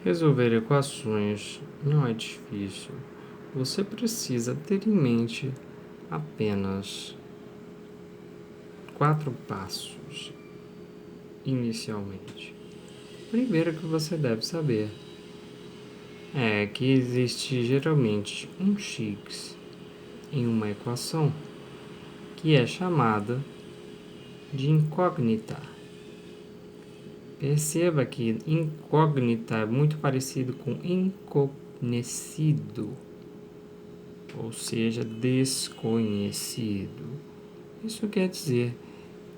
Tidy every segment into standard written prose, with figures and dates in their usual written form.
Resolver equações não é difícil. Você precisa ter em mente apenas 4 passos inicialmente. Primeiro que você deve saber é que existe geralmente um x em uma equação que é chamada de incógnita. Perceba que incógnita é muito parecido com inconhecido, ou seja, desconhecido. Isso quer dizer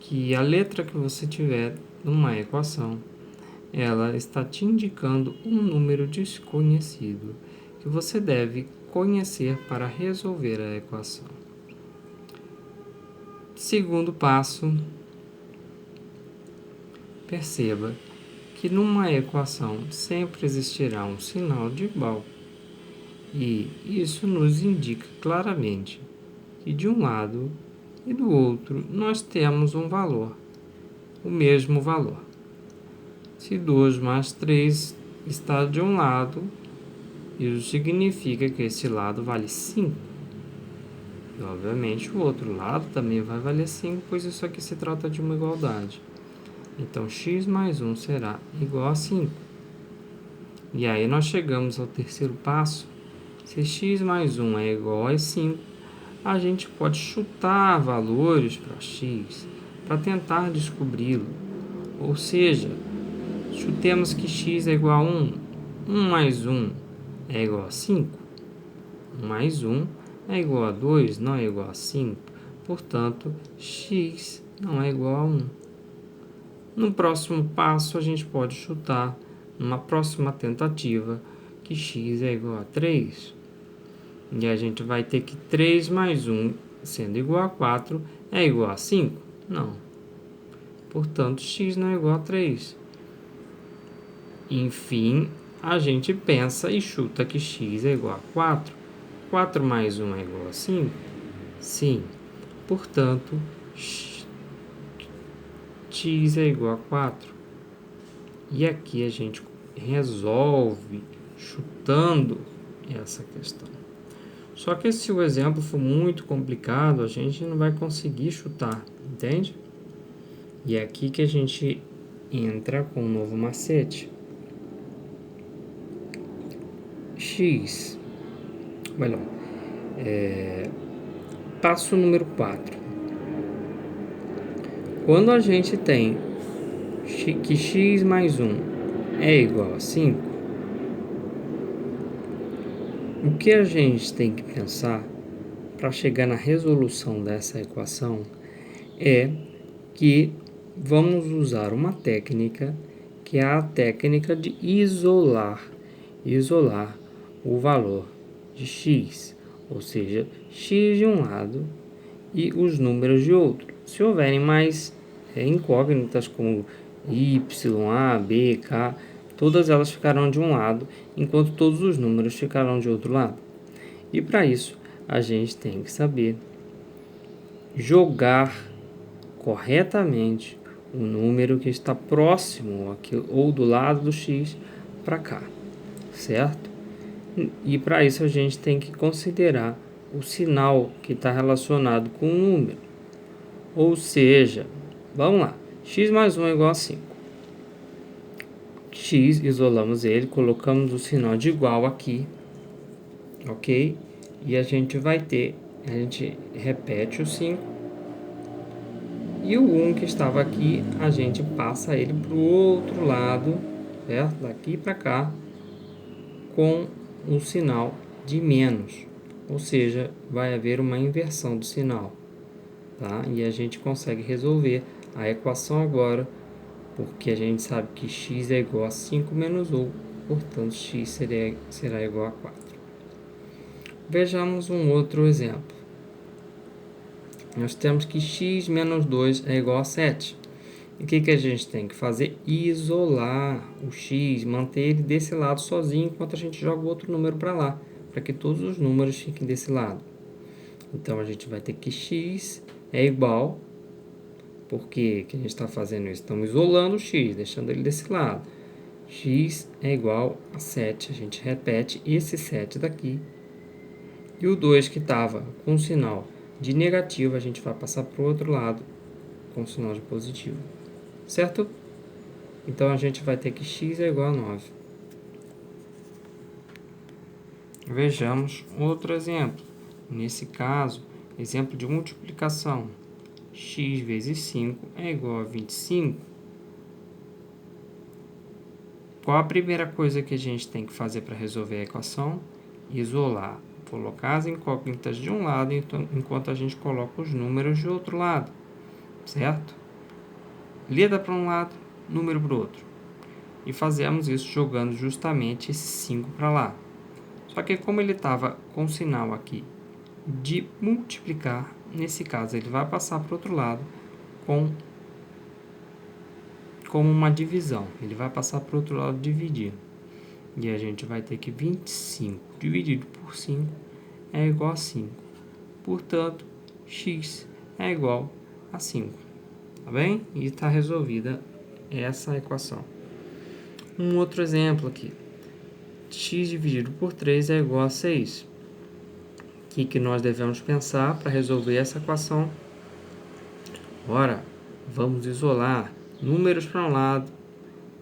que a letra que você tiver numa equação, ela está te indicando um número desconhecido que você deve conhecer para resolver a equação. Segundo passo, perceba que numa equação sempre existirá um sinal de igual. E isso nos indica claramente que de um lado e do outro nós temos um valor, o mesmo valor. Se 2 mais 3 está de um lado, isso significa que esse lado vale 5. E, obviamente, o outro lado também vai valer 5, pois isso aqui se trata de uma igualdade. Então, x mais 1 será igual a 5. E aí nós chegamos ao terceiro passo. Se x mais 1 é igual a 5, a gente pode chutar valores para x, para tentar descobri-lo. Ou seja, chutemos que x é igual a 1. 1 mais 1 é igual a 5. 1 mais 1 é igual a 2, não é igual a 5. Portanto, x não é igual a 1. No próximo passo, a gente pode chutar, numa próxima tentativa, que x é igual a 3. E a gente vai ter que 3 mais 1, sendo igual a 4, é igual a 5? Não. Portanto, x não é igual a 3. Enfim, a gente pensa e chuta que x é igual a 4. 4 mais 1 é igual a 5? Sim. Portanto, x é igual a 4. E aqui a gente resolve chutando essa questão. Só que se o exemplo for muito complicado, a gente não vai conseguir chutar, entende? E é aqui que a gente entra com um novo macete. X. Melhor. Passo número 4. Quando a gente tem que x mais 1 é igual a 5, o que a gente tem que pensar para chegar na resolução dessa equação é que vamos usar uma técnica que é a técnica de isolar o valor de x, ou seja, x de um lado e os números de outro. Se houverem mais incógnitas como y, a, b, k, todas elas ficarão de um lado, enquanto todos os números ficarão de outro lado. E para isso, a gente tem que saber jogar corretamente o número que está próximo aqui, ou do lado do x para cá, certo? E para isso a gente tem que considerar o sinal que está relacionado com o número. Ou seja, vamos lá, x mais 1 é igual a 5. X, isolamos ele, colocamos o sinal de igual aqui, ok? E a gente repete o 5. E o 1 que estava aqui, a gente passa ele para o outro lado, certo? Daqui para cá, com um sinal de menos. Ou seja, vai haver uma inversão do sinal. Tá? E a gente consegue resolver a equação agora, porque a gente sabe que x é igual a 5 menos 1, portanto, x será igual a 4. Vejamos um outro exemplo. Nós temos que x menos 2 é igual a 7. E o que a gente tem que fazer? Isolar o x, manter ele desse lado sozinho, enquanto a gente joga o outro número para lá, para que todos os números fiquem desse lado. Então, a gente vai ter que x é igual, porque que a gente está fazendo isso? Estamos isolando o x, deixando ele desse lado. x é igual a 7. A gente repete esse 7 daqui. E o 2 que estava com sinal de negativo, a gente vai passar para o outro lado com sinal de positivo. Certo? Então, a gente vai ter que x é igual a 9. Vejamos outro exemplo. Nesse caso, exemplo de multiplicação. X vezes 5 é igual a 25. Qual a primeira coisa que a gente tem que fazer para resolver a equação? Isolar. Colocar as incógnitas de um lado, enquanto a gente coloca os números de outro lado. Certo? Letra para um lado, número para o outro. E fazemos isso jogando justamente esse 5 para lá. Só que como ele estava com sinal aqui de multiplicar, nesse caso ele vai passar para o outro lado como uma divisão. Ele vai passar para o outro lado dividir. E a gente vai ter que 25 dividido por 5 é igual a 5. Portanto, x é igual a 5. Tá bem? E está resolvida essa equação. Um outro exemplo aqui. X dividido por 3 é igual a 6. O que nós devemos pensar para resolver essa equação? Ora, vamos isolar números para um lado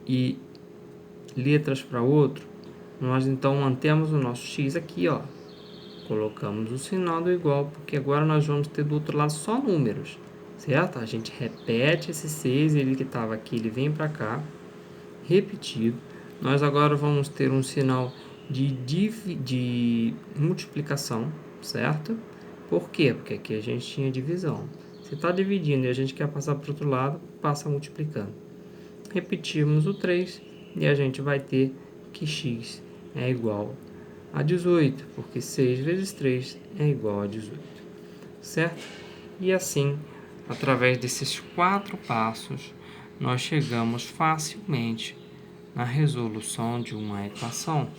e letras para outro. Nós então mantemos o nosso x aqui, ó. Colocamos o sinal do igual, porque agora nós vamos ter do outro lado só números, certo? A gente repete esse 6, ele que estava aqui, ele vem para cá, repetido. Nós agora vamos ter um sinal de multiplicação, certo? Por quê? Porque aqui a gente tinha divisão. Se está dividindo e a gente quer passar para o outro lado, passa multiplicando. Repetimos o 3 e a gente vai ter que x é igual a 18, porque 6 vezes 3 é igual a 18, certo? E assim, através desses 4 passos, nós chegamos facilmente na resolução de uma equação.